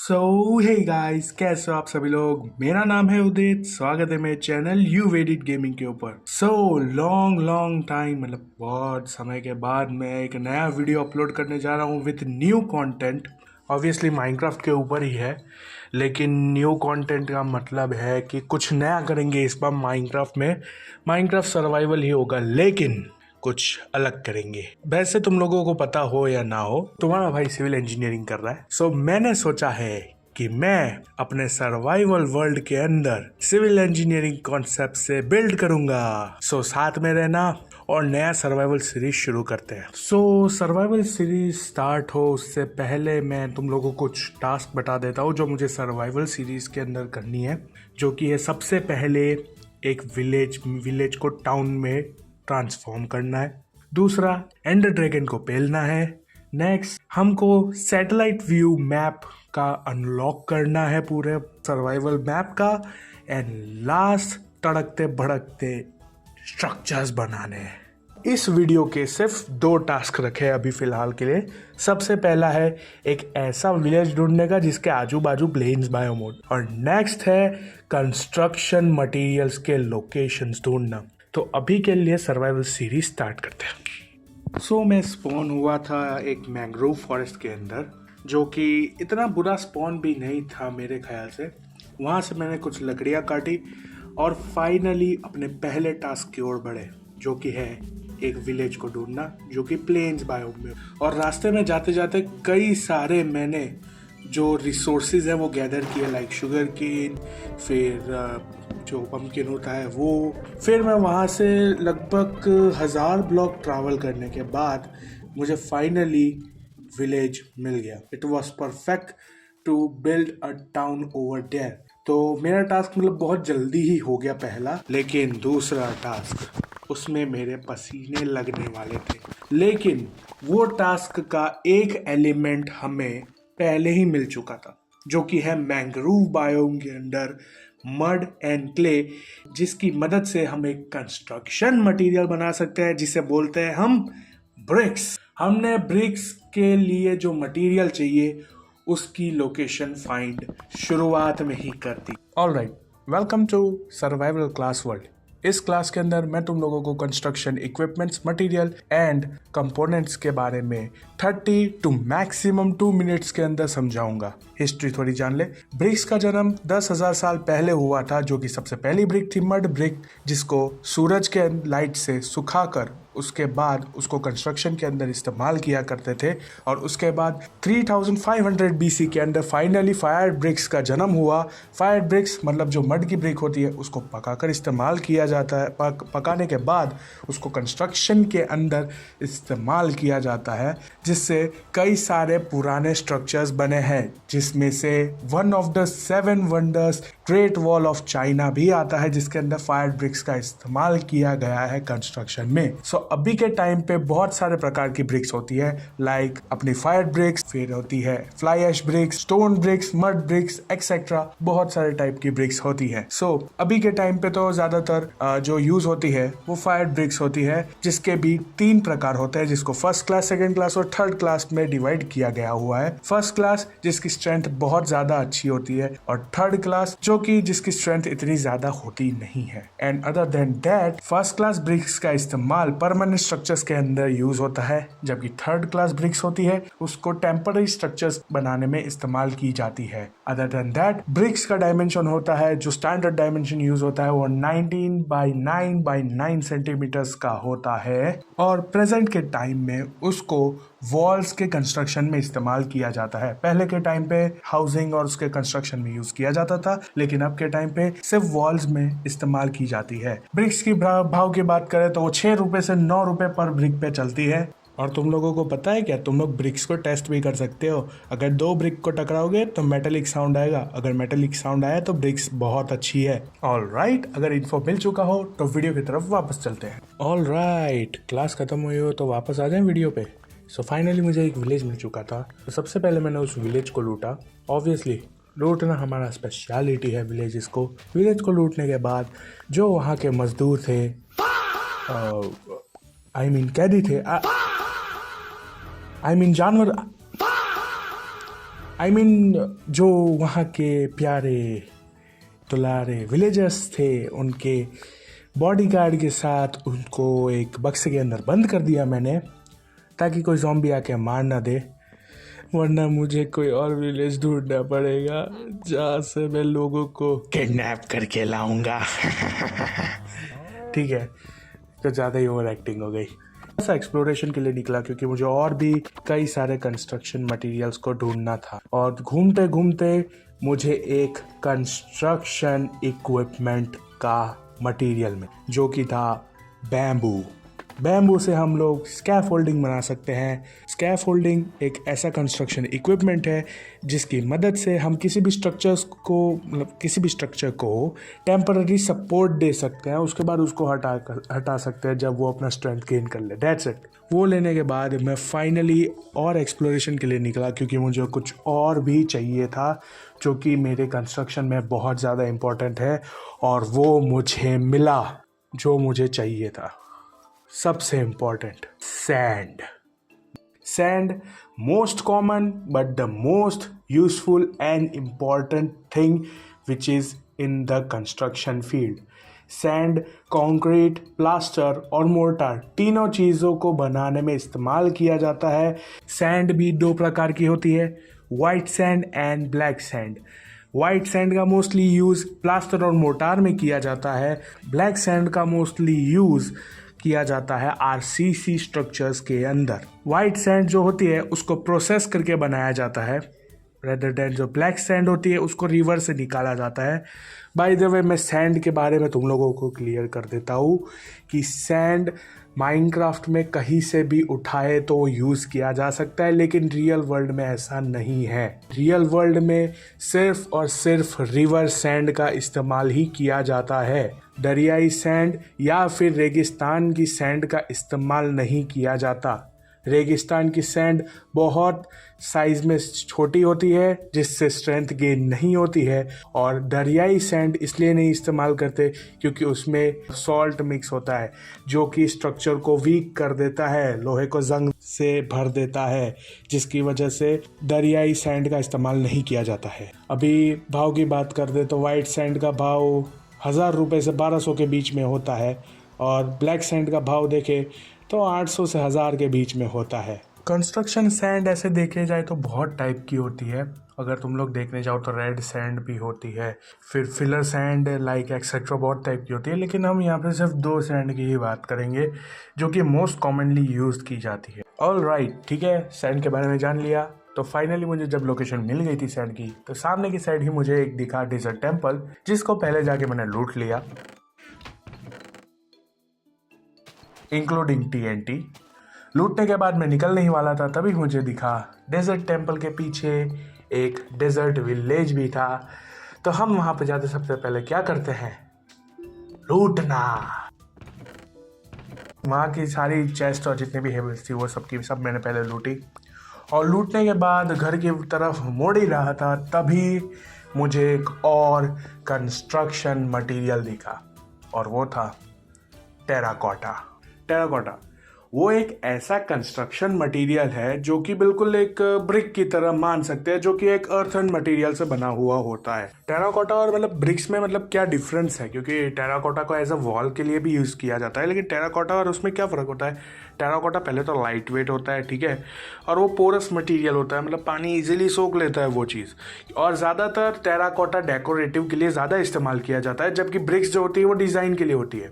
Hey guys, कैसे हो आप सभी लोग। मेरा नाम है उदित। स्वागत है मेरे चैनल यू वेडिट गेमिंग के ऊपर। लॉन्ग लॉन्ग टाइम, मतलब बहुत समय के बाद मैं एक नया वीडियो अपलोड करने जा रहा हूँ with new content. Obviously Minecraft के ऊपर ही है, लेकिन न्यू कंटेंट का मतलब है कि कुछ नया करेंगे इस बार माइनक्राफ्ट में। माइनक्राफ्ट सर्वाइवल ही होगा, लेकिन कुछ अलग करेंगे। वैसे तुम लोगों को पता हो या ना हो, तुम्हारा भाई सिविल इंजीनियरिंग कर रहा है। मैंने सोचा है कि मैं अपने सर्वाइवल वर्ल्ड के अंदर सिविल इंजीनियरिंग कॉन्सेप्ट से बिल्ड करूंगा। साथ में रहना और नया सर्वाइवल सीरीज शुरू करते हैं। सर्वाइवल सीरीज स्टार्ट हो उससे पहले मैं तुम लोगों को कुछ टास्क बता देता हूँ जो मुझे सर्वाइवल सीरीज के अंदर करनी है, जो कि है सबसे पहले एक विलेज को टाउन में ट्रांसफॉर्म करना है। दूसरा, एंडर ड्रैगन को पेलना है। नेक्स्ट, हमको सैटेलाइट व्यू मैप का अनलॉक करना है पूरे सर्वाइवल मैप का। एंड लास्ट, तड़कते भड़कते स्ट्रक्चर्स बनाने हैं। इस वीडियो के सिर्फ 2 टास्क रखे हैं अभी फिलहाल के लिए। सबसे पहला है एक ऐसा विलेज ढूंढने का जिसके आजू बाजू प्लेन्स बायोमोड, और नेक्स्ट है कंस्ट्रक्शन मटेरियल्स के लोकेशंस ढूंढना। तो अभी के लिए सर्वाइवल सीरीज स्टार्ट करते हैं। मैं स्पॉन हुआ था एक मैंग्रोव फॉरेस्ट के अंदर, जो कि इतना बुरा स्पॉन भी नहीं था मेरे ख्याल से। वहाँ से मैंने कुछ लकड़ियाँ काटी और फाइनली अपने पहले टास्क की ओर बढ़े, जो कि है एक विलेज को ढूंढना जो कि प्लेन्स बायोम में। और रास्ते में जाते जाते कई सारे मैंने जो रिसोर्सेज है वो गैदर किए, लाइक शुगर केन, फिर जो पम्पकिन होता है वो। फिर मैं वहाँ से लगभग 1000 ब्लॉक ट्रैवल करने के बाद मुझे फाइनली विलेज मिल गया। It was perfect to build a town over there. तो मेरा टास्क मतलब बहुत जल्दी ही हो गया पहला, लेकिन दूसरा टास्क उसमें मेरे पसीने लगने वाले थे। लेकिन वो टास्क का एक एलिमेंट हमें पहले ही मिल चुका था, जो कि है मैंग्रोव बायोम के अंदर मड एंड क्ले, जिसकी मदद से हम एक कंस्ट्रक्शन मटेरियल बना सकते हैं जिसे बोलते हैं हम ब्रिक्स। हमने ब्रिक्स के लिए जो मटेरियल चाहिए उसकी लोकेशन फाइंड शुरुआत में ही कर दी। Alright, welcome to survival class world. इस क्लास के अंदर मैं तुम लोगों को construction equipments, material and components के बारे में 30 टू मैक्सिमम 2 मिनट्स के अंदर समझाऊंगा। हिस्ट्री थोड़ी जान ले। ब्रिक्स का जन्म 10,000 साल पहले हुआ था, जो कि सबसे पहली ब्रिक थी मड ब्रिक, जिसको सूरज के लाइट से सुखाकर उसके बाद उसको कंस्ट्रक्शन के अंदर इस्तेमाल किया करते थे। और उसके बाद 3500 BC के अंदर फाइनली फायर ब्रिक्स का जन्म हुआ। फायर ब्रिक्स मतलब जो मड की ब्रिक होती है उसको पकाकर इस्तेमाल किया जाता है। पकाने के बाद उसको कंस्ट्रक्शन के अंदर इस्तेमाल किया जाता है, जिससे कई सारे पुराने स्ट्रक्चर्स बने हैं, जिसमें से one of the 7 wonders great wall of China भी आता है, जिसके अंदर फायर ब्रिक्स का इस्तेमाल किया गया है कंस्ट्रक्शन में। अभी के टाइम पे बहुत सारे प्रकार की ब्रिक्स होती है, लाइक अपनी फायर ब्रिक्स, फिर होती है fly ash bricks, stone bricks, mud bricks etcetera. बहुत सारे टाइप की ब्रिक्स होती है। अभी के टाइम पे तो ज्यादातर जो यूज होती है वो फायर ब्रिक्स होती है, जिसके भी 3 प्रकार होते हैं, जिसको फर्स्ट क्लास, सेकेंड क्लास और थर्ड क्लास में डिवाइड किया गया हुआ है। फर्स्ट क्लास जिसकी स्ट्रेंथ बहुत ज्यादा अच्छी होती है, और थर्ड क्लास जो कि जिसकी स्ट्रेंथ इतनी ज्यादा होती नहीं है। And other than that, first class BRICS का इस्तेमाल परमानेंट स्ट्रक्चर्स के अंदर यूज होता है, जबकि थर्ड क्लास ब्रिक्स होती है उसको टेम्पररी स्ट्रक्चर्स बनाने में इस्तेमाल की जाती है। अदर देन दैट, ब्रिक्स का डायमेंशन होता है, जो स्टैंडर्ड डायमेंशन यूज होता है वो 19 बाई 9 बाई 9 सेंटीमीटर्स का होता है, और प्रेजेंट के टाइम में उसको वॉल्स के कंस्ट्रक्शन में इस्तेमाल किया जाता है। पहले के टाइम पे हाउसिंग और उसके कंस्ट्रक्शन में यूज किया जाता था, लेकिन अब के टाइम पे सिर्फ वॉल्स में इस्तेमाल की जाती है। ब्रिक्स की भाव की बात करें तो वो 6 रुपए से 9 रुपए पर ब्रिक पे चलती है। और तुम लोगों को पता है क्या, तुम लोग ब्रिक्स को टेस्ट भी कर सकते हो। अगर 2 ब्रिक को टकराओगे तो मेटेलिक साउंड आएगा, अगर मेटेलिक साउंड आया तो ब्रिक्स बहुत अच्छी है। ऑलराइट, अगर इन्फो मिल चुका हो तो वीडियो की तरफ वापस चलते हैं। ऑलराइट, क्लास खत्म हुई हो तो वापस आ जाए वीडियो पे। फाइनली मुझे एक विलेज मिल चुका था। तो सबसे पहले मैंने उस विलेज को लूटा। ऑब्वियसली लूटना हमारा स्पेशलिटी है विलेज को। विलेज को लूटने के बाद जो वहाँ के मजदूर थे, कैदी थे, जानवर, आई मीन जो वहाँ के प्यारे दुलारे विलेजर्स थे, उनके बॉडीगार्ड के साथ उनको एक बक्से के अंदर बंद कर दिया मैंने, ताकि कोई ज़ॉम्बी आके मार ना दे, वरना मुझे कोई और विलेज ढूंढना पड़ेगा जहाँ से मैं लोगों को किडनैप करके लाऊंगा। ठीक है, तो ज़्यादा ही ओवर एक्टिंग हो गई। ऐसा एक्सप्लोरेशन के लिए निकला क्योंकि मुझे और भी कई सारे कंस्ट्रक्शन मटेरियल्स को ढूंढना था, और घूमते घूमते मुझे एक कंस्ट्रक्शन इक्विपमेंट का मटेरियल में, जो कि था बैम्बू से हम लोग स्कैफोल्डिंग बना सकते हैं। स्कैफोल्डिंग एक ऐसा कंस्ट्रक्शन इक्विपमेंट है जिसकी मदद से हम किसी भी स्ट्रक्चर को टेम्पररी सपोर्ट दे सकते हैं, उसके बाद उसको हटा सकते हैं जब वो अपना स्ट्रेंथ गेन कर ले। That's it. वो लेने के बाद मैं फाइनली और एक्सप्लोरेशन के लिए निकला, क्योंकि मुझे कुछ और भी चाहिए था जो कि मेरे कंस्ट्रक्शन में बहुत ज़्यादा इम्पोर्टेंट है, और वो मुझे मिला जो मुझे चाहिए था। सबसे important, sand most common but the most useful and important thing which is in the construction field. Sand, concrete, plaster और मोर्टार तीनों चीज़ों को बनाने में इस्तेमाल किया जाता है। सैंड भी दो प्रकार की होती है, white sand and black sand. White sand का मोस्टली यूज़ प्लास्टर और मोर्टार में किया जाता है। ब्लैक सैंड का मोस्टली यूज़ किया जाता है आरसीसी स्ट्रक्चर्स के अंदर। वाइट सैंड जो होती है उसको प्रोसेस करके बनाया जाता है, रेदर देन जो ब्लैक सैंड होती है उसको रिवर से निकाला जाता है। बाय द वे, मैं सैंड के बारे में तुम लोगों को क्लियर कर देता हूँ कि सैंड माइनक्राफ्ट में कहीं से भी उठाए तो यूज़ किया जा सकता है, लेकिन रियल वर्ल्ड में ऐसा नहीं है। रियल वर्ल्ड में सिर्फ और सिर्फ रिवर सैंड का इस्तेमाल ही किया जाता है। दरियाई सैंड या फिर रेगिस्तान की सैंड का इस्तेमाल नहीं किया जाता। रेगिस्तान की सैंड बहुत साइज में छोटी होती है जिससे स्ट्रेंथ गेन नहीं होती है, और दरियाई सैंड इसलिए नहीं इस्तेमाल करते क्योंकि उसमें सॉल्ट मिक्स होता है जो कि स्ट्रक्चर को वीक कर देता है, लोहे को जंग से भर देता है, जिसकी वजह से दरियाई सैंड का इस्तेमाल नहीं किया जाता है। अभी भाव की बात कर दे तो वाइट सैंड का भाव 1000 रुपये से 1200 के बीच में होता है, और ब्लैक सैंड का भाव देखे तो 800 से 1000 के बीच में होता है। कंस्ट्रक्शन सैंड ऐसे देखे जाए तो बहुत टाइप की होती है। अगर तुम लोग देखने जाओ तो रेड सैंड भी होती है, फिर फिलर सैंड लाइक एक्सेट्रा बहुत टाइप की होती है, लेकिन हम यहाँ पे सिर्फ 2 सैंड की ही बात करेंगे जो कि मोस्ट कॉमनली यूज की जाती है। ऑल राइट, ठीक है, सैंड के बारे में जान लिया। तो फाइनली मुझे जब लोकेशन मिल गई थी सैंड की, तो सामने की साइड ही मुझे एक दिखा डेजर्ट टेम्पल, जिसको पहले जाके मैंने लूट लिया, इंक्लूडिंग TNT। लूटने के बाद मैं निकलने ही वाला था, तभी मुझे दिखा डेजर्ट टेम्पल के पीछे एक डेजर्ट विलेज भी था। तो हम वहां पे जाते सबसे पहले क्या करते हैं, लूटना। वहां की सारी चेस्ट और जितने भी हेबल्स थी वो सब मैंने पहले लूटी, और लूटने के बाद घर की तरफ मोड़ ही रहा था, तभी मुझे एक और कंस्ट्रक्शन मटेरियल दिखा, और वो था टेराकोटा। वो एक ऐसा कंस्ट्रक्शन मटेरियल है जो कि बिल्कुल एक ब्रिक की तरह मान सकते हैं, जो कि एक अर्थन मटेरियल से बना हुआ होता है। टेराकोटा और ब्रिक्स में क्या डिफरेंस है, क्योंकि टेराकोटा को एज अ वॉल के लिए भी यूज़ किया जाता है, लेकिन टेराकोटा और उसमें क्या फ़र्क होता है। टेराकोटा पहले तो लाइट वेट होता है, ठीक है, और वो पोरस मटेरियल होता है, पानी इजीली सोख लेता है वो चीज़, और ज़्यादातर टेराकोटा डेकोरेटिव के लिए ज़्यादा इस्तेमाल किया जाता है, जबकि ब्रिक्स जो होती है वो डिज़ाइन के लिए होती है।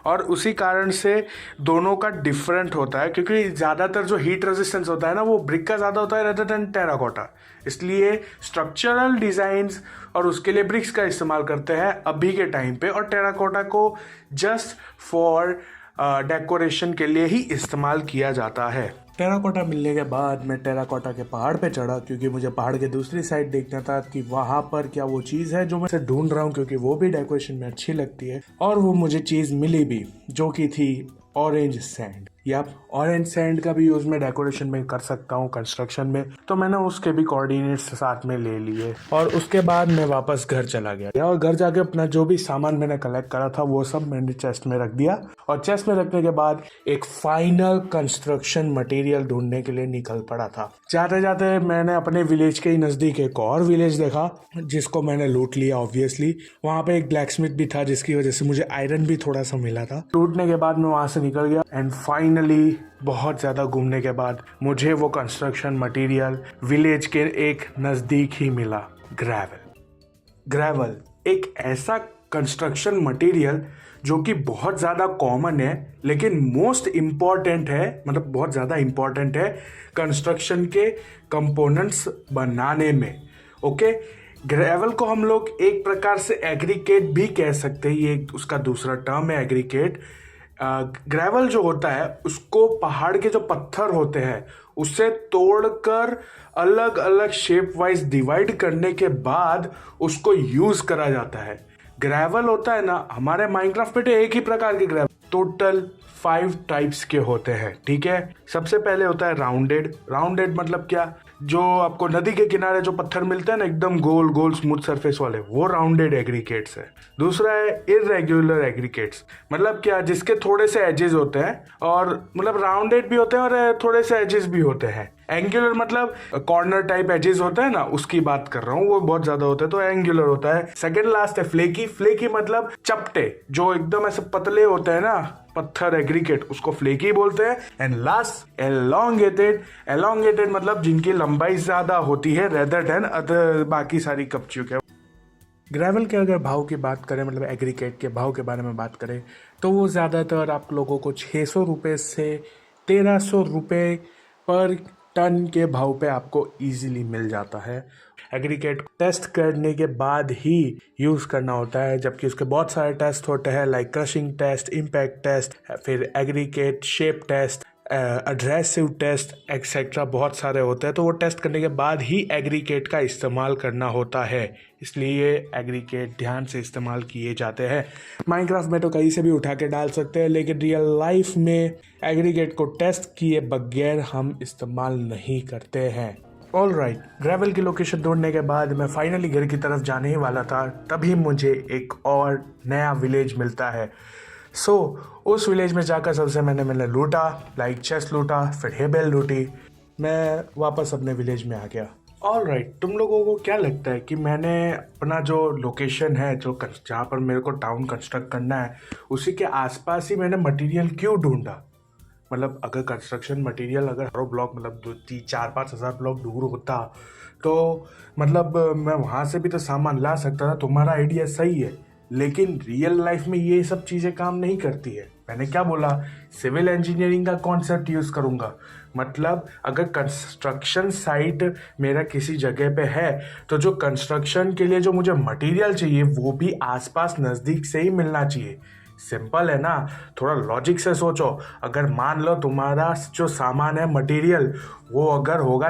और उसी कारण से दोनों का डिफरेंट होता है, क्योंकि ज़्यादातर जो हीट रेजिस्टेंस होता है ना वो ब्रिक का ज़्यादा होता है रेदर देन टेराकोटा। इसलिए स्ट्रक्चरल डिज़ाइंस और उसके लिए ब्रिक्स का इस्तेमाल करते हैं अभी के टाइम पे, और टेराकोटा को जस्ट फॉर डेकोरेशन के लिए ही इस्तेमाल किया जाता है। टेराकोटा मिलने के बाद मैं टेराकोटा के पहाड़ पे चढ़ा, क्योंकि मुझे पहाड़ के दूसरी साइड देखना था कि वहाँ पर क्या वो चीज़ है जो मैं ढूंढ रहा हूँ, क्योंकि वो भी डेकोरेशन में अच्छी लगती है। और वो मुझे चीज़ मिली भी, जो कि थी ऑरेंज सैंड। या ऑरेंज सैंड का भी यूज़ मैं डेकोरेशन में कर सकता हूँ, कंस्ट्रक्शन में, तो मैंने उसके भी कोऑर्डिनेट्स साथ में ले लिए और उसके बाद मैं वापस घर चला गया और घर जाके अपना जो भी सामान मैंने कलेक्ट करा था वो सब मैंने चेस्ट में रख दिया और चेस्ट में रखने के बाद एक फाइनल कंस्ट्रक्शन मटेरियल ढूंढने के लिए निकल पड़ा था। जाते जाते मैंने अपने विलेज के ही नज़दीक एक और विलेज देखा जिसको मैंने लूट लिया। ऑब्वियसली वहाँ पे एक ब्लैकस्मिथ भी था जिसकी वजह से मुझे आयरन भी थोड़ा सा मिला था। लूटने के बाद मैं वहाँ से निकल गया एंड फाइनली बहुत ज़्यादा घूमने के बाद मुझे वो कंस्ट्रक्शन मटेरियल विलेज के एक नज़दीक ही मिला। ग्रेवल एक ऐसा कंस्ट्रक्शन मटेरियल जो कि बहुत ज़्यादा कॉमन है लेकिन मोस्ट इम्पॉर्टेंट है, मतलब बहुत ज़्यादा इम्पॉर्टेंट है कंस्ट्रक्शन के कंपोनेंट्स बनाने में। ओके, ग्रेवल को हम लोग एक प्रकार से एग्रीकेट भी कह सकते हैं, ये उसका दूसरा टर्म है एग्रीकेट। ग्रेवल जो होता है उसको पहाड़ के जो पत्थर होते हैं उससे तोड़कर अलग अलग शेप वाइज डिवाइड करने के बाद उसको यूज करा जाता है। ग्रेवल होता है ना, हमारे माइनक्राफ्ट पे एक ही प्रकार के ग्रेवल टोटल 5 टाइप्स के होते हैं, ठीक है। सबसे पहले होता है राउंडेड मतलब क्या, जो आपको नदी के किनारे जो पत्थर मिलते हैं ना एकदम गोल गोल स्मूथ सरफेस वाले, वो राउंडेड एग्रीकेट्स है। दूसरा है इरेगुलर एग्रीकेट्स, मतलब क्या, जिसके थोड़े से एजेस होते हैं और मतलब राउंडेड भी होते हैं और थोड़े से एजेस भी होते हैं। एंगुलर मतलब कॉर्नर टाइप एजेस होता है ना, उसकी बात कर रहा हूँ, वो बहुत ज्यादा होते हैं तो एंगुलर होता है। सेकंड लास्ट है फ्लेकी मतलब चपटे, जो एकदम ऐसे पतले होते हैं ना पत्थर एग्रीकेट, उसको फ्लेकी बोलते हैं। एंड लास्ट एलोंगेटेड मतलब जिनकी लंबाई ज्यादा होती है रेदर देन अदर बाकी सारी कपचियों के। ग्रेवल के अगर भाव की बात करें, मतलब एग्रीकेट के भाव के बारे में बात करें, तो वो ज़्यादातर आप लोगों को 600 रुपये से 1300 रुपये पर टन के भाव पे आपको इजीली मिल जाता है। एग्रीकेट टेस्ट करने के बाद ही यूज़ करना होता है, जबकि उसके बहुत सारे टेस्ट होते हैं like crushing test, impact test, फिर aggregate shape test, adhesive test etcetera, बहुत सारे होते हैं। तो वो टेस्ट करने के बाद ही एग्रीकेट का इस्तेमाल करना होता है, इसलिए एग्रीकेट ध्यान से इस्तेमाल किए जाते हैं। माइनक्राफ्ट में तो कहीं से भी उठा के डाल सकते हैं, लेकिन रियल लाइफ में एग्रीकेट को टेस्ट किए बगैर हम इस्तेमाल नहीं करते हैं। ऑल राइट, ग्रेवल की लोकेशन ढूंढने के बाद मैं फाइनली घर की तरफ जाने ही वाला था, तभी मुझे एक और नया विलेज मिलता है। उस विलेज में जाकर सबसे मैंने लूटा, लाइक चेस्ट लूटा, फिर हेबेल लूटी, मैं वापस अपने विलेज में आ गया। ऑल राइट, तुम लोगों को क्या लगता है कि मैंने अपना जो लोकेशन है, जो जहाँ पर मेरे को टाउन कंस्ट्रक्ट करना है, उसी के आसपास ही मैंने मटेरियल क्यों ढूंढा? मतलब अगर कंस्ट्रक्शन मटेरियल अगर हर ब्लॉक मतलब 4-5 हज़ार ब्लॉक दूर होता तो मतलब मैं वहाँ से भी तो सामान ला सकता था। तुम्हारा आइडिया सही है, लेकिन रियल लाइफ में ये सब चीज़ें काम नहीं करती है। मैंने क्या बोला, सिविल इंजीनियरिंग का कॉन्सेप्ट यूज़ करूँगा। मतलब अगर कंस्ट्रक्शन साइट मेरा किसी जगह पे है तो जो कंस्ट्रक्शन के लिए जो मुझे मटेरियल चाहिए वो भी आसपास नज़दीक से ही मिलना चाहिए। सिंपल है ना, थोड़ा लॉजिक से सोचो। अगर मान लो तुम्हारा जो सामान है मटेरियल वो अगर होगा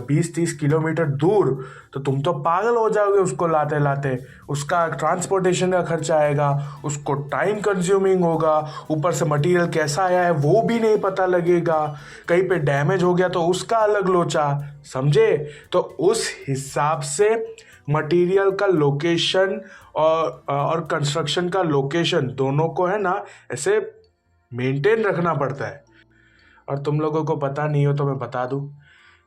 20-30 किलोमीटर दूर, तो तुम तो पागल हो जाओगे उसको लाते लाते। उसका ट्रांसपोर्टेशन का खर्चा आएगा, उसको टाइम कंज्यूमिंग होगा, ऊपर से मटेरियल कैसा आया है वो भी नहीं पता लगेगा, कहीं पे डैमेज हो गया तो उसका अलग लोचा, समझे? तो उस हिसाब से मटेरियल का लोकेशन और कंस्ट्रक्शन का लोकेशन दोनों को है ना ऐसे मेंटेन रखना पड़ता है। और तुम लोगों को पता नहीं हो तो मैं बता दूं,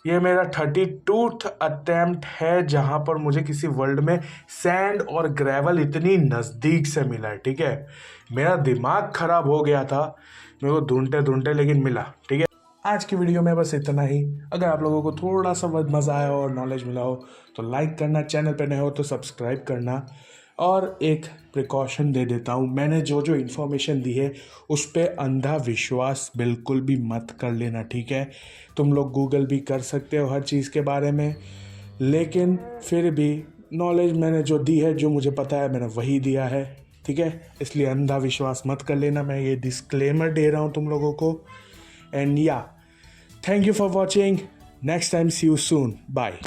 ये मेरा 32th अटेम्प्ट है जहां पर मुझे किसी वर्ल्ड में सैंड और ग्रेवल इतनी नज़दीक से मिला है, ठीक है। मेरा दिमाग खराब हो गया था मेरे को ढूंढते ढूंढते, लेकिन मिला, ठीक है। आज की वीडियो में बस इतना ही। अगर आप लोगों को थोड़ा सा मज़ा आया और नॉलेज मिला हो तो लाइक करना, चैनल पे नए हो तो सब्सक्राइब करना। और एक प्रिकॉशन दे देता हूँ, मैंने जो जो इन्फॉर्मेशन दी है उस पर अंधा विश्वास बिल्कुल भी मत कर लेना, ठीक है। तुम लोग गूगल भी कर सकते हो हर चीज़ के बारे में, लेकिन फिर भी नॉलेज मैंने जो दी है, जो मुझे पता है मैंने वही दिया है, ठीक है। इसलिए अंधा विश्वास मत कर लेना, मैं ये डिस्क्लेमर दे रहा हूँ तुम लोगों को। एंड या, thank you for watching, next time see you soon, bye.